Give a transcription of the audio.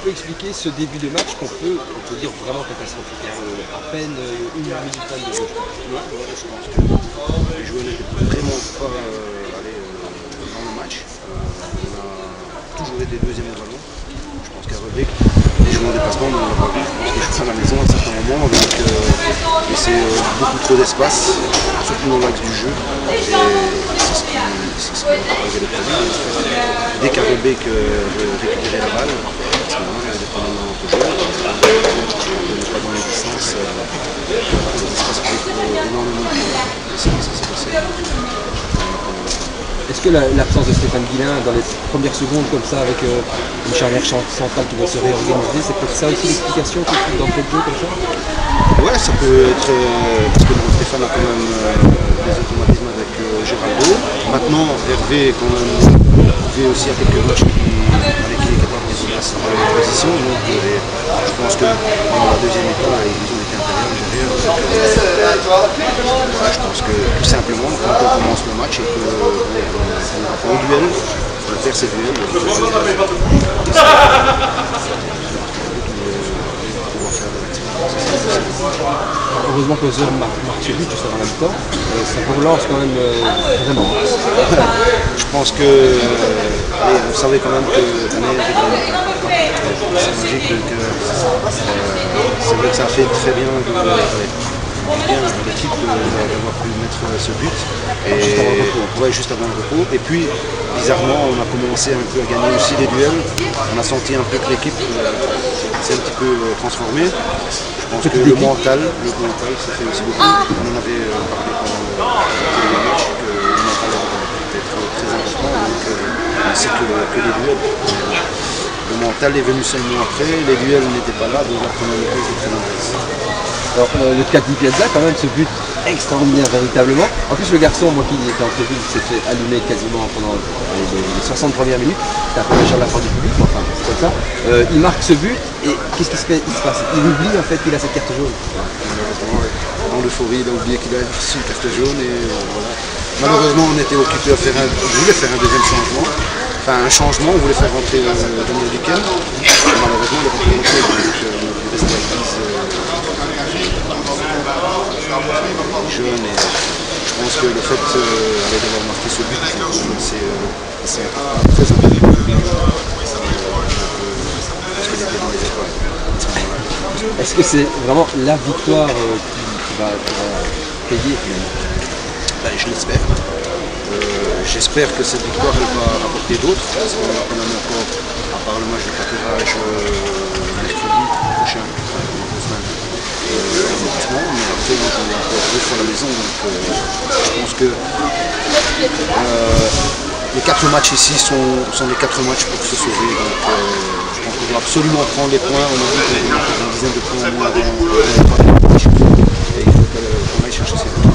peux expliquer ce début de match qu'on peut dire vraiment catastrophique, à peine une minute 22 de jeu. Ouais, je pense que les joueurs n'étaient vraiment pas dans le match. On a toujours été deuxième au ballon. Je pense qu'à Rebec, les joueurs en déplacement, on l'a pas vu. Je pense qu'ils jouent à la maison à certains moments avec laisser beaucoup trop d'espace, surtout dans l'axe du jeu. Et c'est ce qui a posé les problèmes. Dès qu'à Rebec récupérait la balle, à ce moment-là, il y avait des problèmes dans notre jeu. On n'est pas dans les distances. L'espace pour énormément de temps. C'est ça s'est passé. Est-ce que l'absence de Stéphane Guillain dans les premières secondes comme ça avec une charnière centrale qui doit se réorganiser, c'est peut-être ça aussi l'explication dans le jeu comme ça? Ouais, ça peut être parce que Stéphane a quand même des automatismes avec Géraldo. Maintenant, Hervé quand même aussi à quelques matchs avec qui il est capable de se placer dans les positions. Donc je pense que dans la deuxième mi-temps, ils ont été intérieurs derrière. Je pense que tout simplement, quand on commence le match et qu'on va au duel, on va faire ces duels. Heureusement que Zeur marque ce but juste avant la mi-temps, ça relance quand même vraiment. Je pense que on savait quand même que l'année était c'est magique, donc c'est vrai que ça a fait très bien l'équipe d'avoir pu mettre ce but. Et juste avant le repos. Et puis bizarrement on a commencé un peu à gagner aussi les duels. On a senti un peu que l'équipe s'est un petit peu transformée. Je pense que le mental ça fait aussi beaucoup. On en avait parlé pendant le match que le mental est très important. Donc on sait que les duels, le mental est venu seulement après, les duels n'étaient pas là, donc la première mi-temps était très intéressante. Alors le cas de Piazza quand même, ce but extraordinaire véritablement. En plus le garçon, moi qui était en tribune, s'est fait allumer quasiment pendant les 60 premières minutes. C'était un peu méchant de la part du public, mais enfin c'est comme ça. Il marque ce but et qu'est-ce qui se passe? Il oublie en fait qu'il a cette carte jaune. Dans l'euphorie, il a oublié qu'il a reçu une carte jaune et voilà. Malheureusement on était occupé à on voulait faire un deuxième changement. Enfin un changement, on voulait faire rentrer Daniel Duquesne. Malheureusement il n'a pas pu rentrer, donc il reste à 10 jeunes et je pense que le fait d'avoir marqué ce but, c'est très important. Parce qu'il était dans les étoiles. Est-ce que c'est vraiment la victoire qui va payer finalement? Je l'espère. J'espère que cette victoire elle va apporter d'autres, parce qu'on a quand même encore, à part le match de pâturage mercredi prochain, dans 2 semaines, mais après on joue encore 2 fois à la maison, donc je pense que les 4 matchs ici sont les 4 matchs pour se sauver, donc je pense qu'on doit absolument prendre les points. On a dit qu'on a une dizaine de points au moins avant les 3 matchs, et il faut qu'on aille chercher ces points.